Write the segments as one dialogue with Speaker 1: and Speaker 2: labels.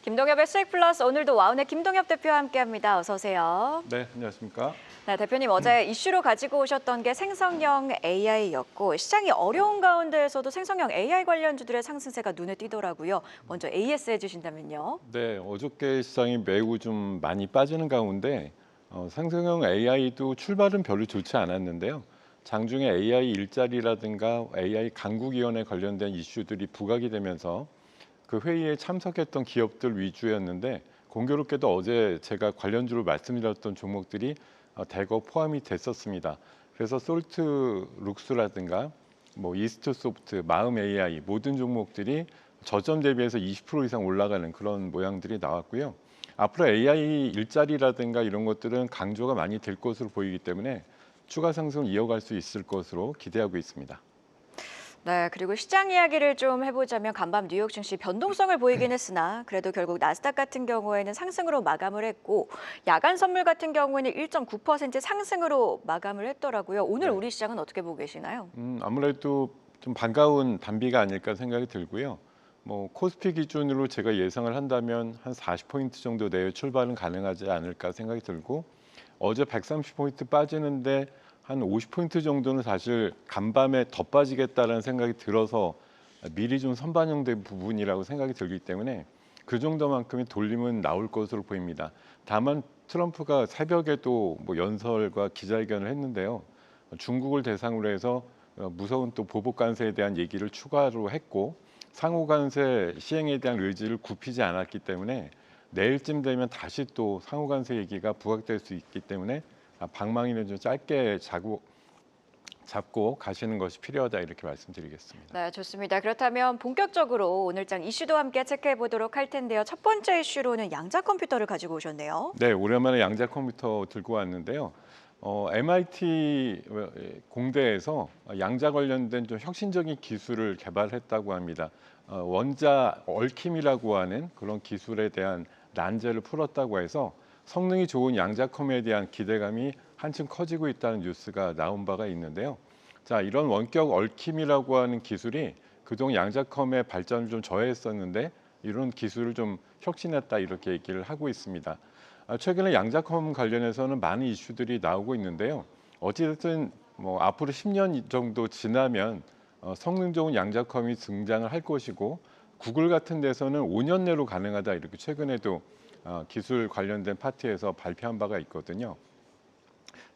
Speaker 1: 김동엽의 수익 플러스 오늘도 와운의 김동엽 대표와 함께합니다. 어서 오세요.
Speaker 2: 네, 안녕하십니까?
Speaker 1: 네, 대표님 어제 이슈로 가지고 오셨던 게 생성형 AI였고 시장이 어려운 가운데에서도 생성형 AI 관련주들의 상승세가 눈에 띄더라고요. 먼저 AS 해주신다면요.
Speaker 2: 네, 어저께 시장이 매우 좀 많이 빠지는 가운데 생성형 AI도 출발은 별로 좋지 않았는데요. 장중에 AI 일자리라든가 AI 강국위원회 관련된 이슈들이 부각이 되면서 그 회의에 참석했던 기업들 위주였는데 공교롭게도 어제 제가 관련주로 말씀드렸던 종목들이 대거 포함이 됐었습니다. 그래서 솔트룩스라든가 뭐 이스트소프트, 마음 AI 모든 종목들이 저점 대비해서 20% 이상 올라가는 그런 모양들이 나왔고요. 앞으로 AI 일자리라든가 이런 것들은 강조가 많이 될 것으로 보이기 때문에 추가 상승을 이어갈 수 있을 것으로 기대하고 있습니다.
Speaker 1: 네, 그리고 시장 이야기를 좀 해보자면 간밤 뉴욕 증시 변동성을 보이긴 했으나 그래도 결국 나스닥 같은 경우에는 상승으로 마감을 했고 야간 선물 같은 경우에는 1.9% 상승으로 마감을 했더라고요. 오늘
Speaker 2: 네.
Speaker 1: 우리 시장은 어떻게 보고 계시나요?
Speaker 2: 아무래도 좀 반가운 단비가 아닐까 생각이 들고요. 뭐 코스피 기준으로 제가 예상을 한다면 한 40포인트 정도 내에 출발은 가능하지 않을까 생각이 들고 어제 130포인트 빠지는데 한 50포인트 정도는 사실 간밤에 더 빠지겠다라는 생각이 들어서 미리 좀 선반영된 부분이라고 생각이 들기 때문에 그 정도만큼의 돌림은 나올 것으로 보입니다. 다만 트럼프가 새벽에도 뭐 연설과 기자회견을 했는데요. 중국을 대상으로 해서 무서운 또 보복 관세에 대한 얘기를 추가로 했고 상호 관세 시행에 대한 의지를 굽히지 않았기 때문에 내일쯤 되면 다시 또 상호 관세 얘기가 부각될 수 있기 때문에 방망이는 좀 짧게 잡고 가시는 것이 필요하다 이렇게 말씀드리겠습니다.
Speaker 1: 네, 좋습니다. 그렇다면 본격적으로 오늘장 이슈도 함께 체크해 보도록 할 텐데요. 첫 번째 이슈로는 양자 컴퓨터를 가지고 오셨네요.
Speaker 2: 네, 오랜만에 양자 컴퓨터 들고 왔는데요. MIT 공대에서 양자 관련된 좀 혁신적인 기술을 개발했다고 합니다. 원자 얽힘이라고 하는 그런 기술에 대한 난제를 풀었다고 해서 성능이 좋은 양자컴에 대한 기대감이 한층 커지고 있다는 뉴스가 나온 바가 있는데요. 자, 이런 원격 얽힘이라고 하는 기술이 그동안 양자컴의 발전을 좀 저해했었는데 이런 기술을 좀 혁신했다 이렇게 얘기를 하고 있습니다. 최근에 양자컴 관련해서는 많은 이슈들이 나오고 있는데요. 어찌됐든 뭐 앞으로 10년 정도 지나면 성능 좋은 양자컴이 등장을 할 것이고 구글 같은 데서는 5년 내로 가능하다 이렇게 최근에도 기술 관련된 파트에서 발표한 바가 있거든요.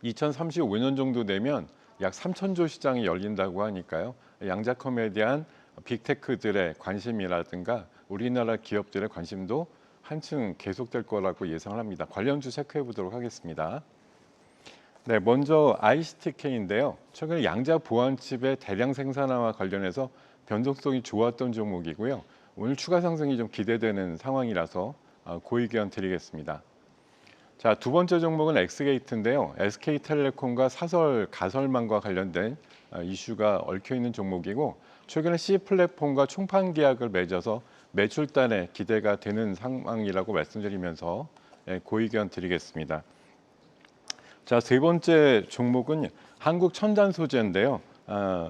Speaker 2: 2035년 정도 되면 약 3천조 시장이 열린다고 하니까요. 양자컴에 대한 빅테크들의 관심이라든가 우리나라 기업들의 관심도 한층 계속될 거라고 예상을 합니다. 관련주 체크해 보도록 하겠습니다. 네, 먼저 ICTK인데요. 최근에 양자 보안칩의 대량 생산화와 관련해서 변동성이 좋았던 종목이고요. 오늘 추가 상승이 좀 기대되는 상황이라서 고의견 드리겠습니다. 자, 두 번째 종목은 엑스게이트인데요. SK텔레콤과 사설 가설망과 관련된 이슈가 얽혀 있는 종목이고 최근에 C 플랫폼과 총판 계약을 맺어서 매출단에 기대가 되는 상황이라고 말씀드리면서 고의견 드리겠습니다. 자, 세 번째 종목은 한국첨단소재인데요.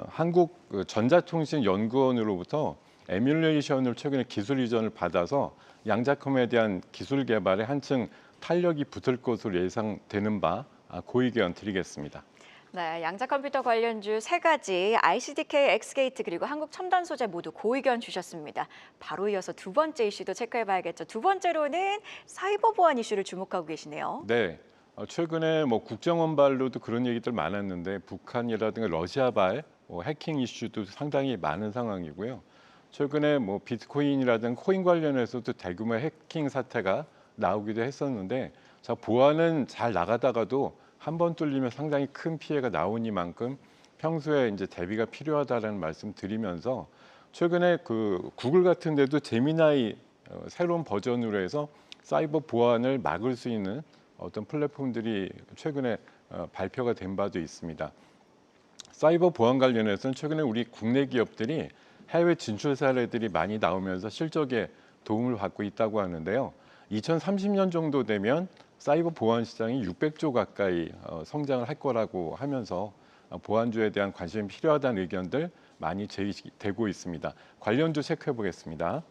Speaker 2: 한국전자통신연구원으로부터 에뮬레이션을 최근에 기술 이전을 받아서 양자컴에 대한 기술 개발에 한층 탄력이 붙을 것으로 예상되는 바 고의견 드리겠습니다.
Speaker 1: 네, 양자 컴퓨터 관련주 세 가지 ICDK, 엑스게이트 그리고 한국첨단소재 모두 고의견 주셨습니다. 바로 이어서 두 번째 이슈도 체크해봐야겠죠. 두 번째로는 사이버 보안 이슈를 주목하고 계시네요.
Speaker 2: 네, 최근에 뭐 국정원발로도 그런 얘기들 많았는데 북한이라든가 러시아발 해킹 이슈도 상당히 많은 상황이고요. 최근에 뭐 비트코인이라든가 코인 관련해서도 대규모 해킹 사태가 나오기도 했었는데 자, 보안은 잘 나가다가도 한 번 뚫리면 상당히 큰 피해가 나오니만큼 평소에 이제 대비가 필요하다라는 말씀 드리면서 최근에 그 구글 같은 데도 제미나이 새로운 버전으로 해서 사이버 보안을 막을 수 있는 어떤 플랫폼들이 최근에 발표가 된 바도 있습니다. 사이버 보안 관련해서는 최근에 우리 국내 기업들이 해외 진출 사례들이 많이 나오면서 실적에 도움을 받고 있다고 하는데요. 2030년 정도 되면 사이버 보안 시장이 600조 가까이 성장을 할 거라고 하면서 보안주에 대한 관심이 필요하다는 의견들 많이 제기되고 있습니다. 관련주 체크해 보겠습니다.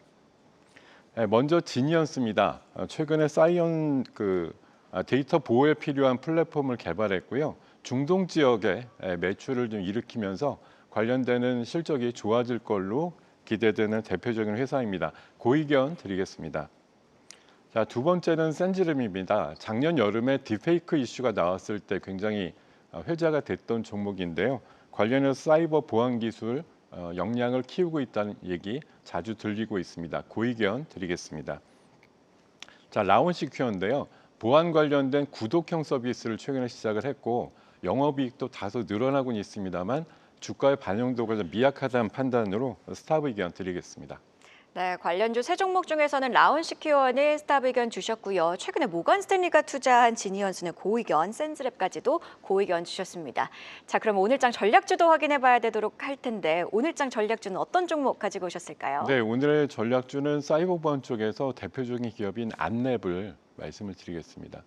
Speaker 2: 먼저 지니언스입니다. 최근에 사이언 데이터 보호에 필요한 플랫폼을 개발했고요. 중동 지역에 매출을 좀 일으키면서 관련되는 실적이 좋아질 걸로 기대되는 대표적인 회사입니다. 고의견 드리겠습니다. 자, 두 번째는 센지름입니다. 작년 여름에 딥페이크 이슈가 나왔을 때 굉장히 회자가 됐던 종목인데요. 관련해서 사이버 보안 기술 역량을 키우고 있다는 얘기 자주 들리고 있습니다. 고의견 드리겠습니다. 자, 라온시큐어인데요. 보안 관련된 구독형 서비스를 최근에 시작을 했고 영업이익도 다소 늘어나고는 있습니다만 주가의 반영도가 좀 미약하다는 판단으로 스탑 의견 드리겠습니다.
Speaker 1: 네, 관련주 세 종목 중에서는 라온시큐어는 스탑 의견 주셨고요. 최근에 모건 스탠리가 투자한 지니언스는 고의견, 센즈랩까지도 고의견 주셨습니다. 자, 그럼 오늘장 전략주도 확인해 봐야 되도록 할 텐데 오늘장 전략주는 어떤 종목 가지고 오셨을까요?
Speaker 2: 네, 오늘의 전략주는 사이버보안 쪽에서 대표적인 기업인 안랩을 말씀을 드리겠습니다.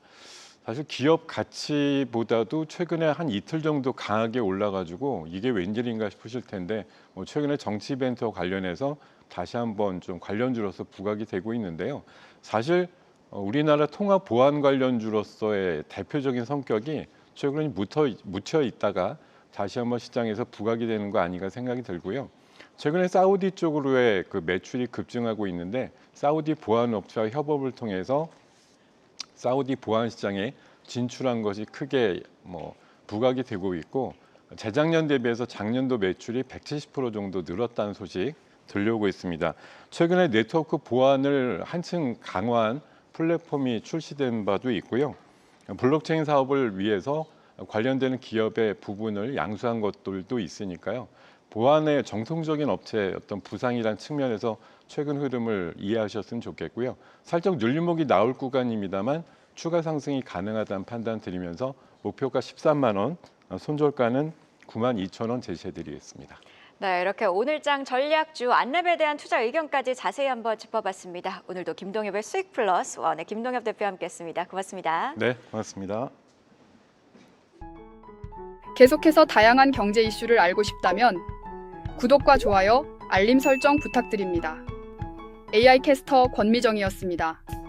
Speaker 2: 사실 기업 가치보다도 최근에 한 이틀 정도 강하게 올라가지고 이게 웬일인가 싶으실 텐데 최근에 정치 이벤트와 관련해서 다시 한번 좀 관련주로서 부각이 되고 있는데요. 사실 우리나라 통합 보안 관련주로서의 대표적인 성격이 최근에 묻혀 있다가 다시 한번 시장에서 부각이 되는 거 아닌가 생각이 들고요. 최근에 사우디 쪽으로의 매출이 급증하고 있는데 사우디 보안 업체와 협업을 통해서 사우디 보안 시장에 진출한 것이 크게 부각이 되고 있고 재작년 대비해서 작년도 매출이 170% 정도 늘었다는 소식 들려오고 있습니다. 최근에 네트워크 보안을 한층 강화한 플랫폼이 출시된 바도 있고요. 블록체인 사업을 위해서 관련되는 기업의 부분을 양수한 것들도 있으니까요. 보안의 정통적인 업체의 어떤 부상이란 측면에서 최근 흐름을 이해하셨으면 좋겠고요. 살짝 눌림목이 나올 구간입니다만 추가 상승이 가능하다는 판단 드리면서 목표가 13만 원, 손절가는 92,000원 제시해드리겠습니다.
Speaker 1: 네, 이렇게 오늘장 전략주 안랩에 대한 투자 의견까지 자세히 한번 짚어봤습니다. 오늘도 김동엽의 수익 플러스 원의 김동엽 대표와 함께했습니다. 고맙습니다.
Speaker 2: 네, 고맙습니다.
Speaker 3: 계속해서 다양한 경제 이슈를 알고 싶다면 구독과 좋아요, 알림 설정 부탁드립니다. AI 캐스터 권미정이었습니다.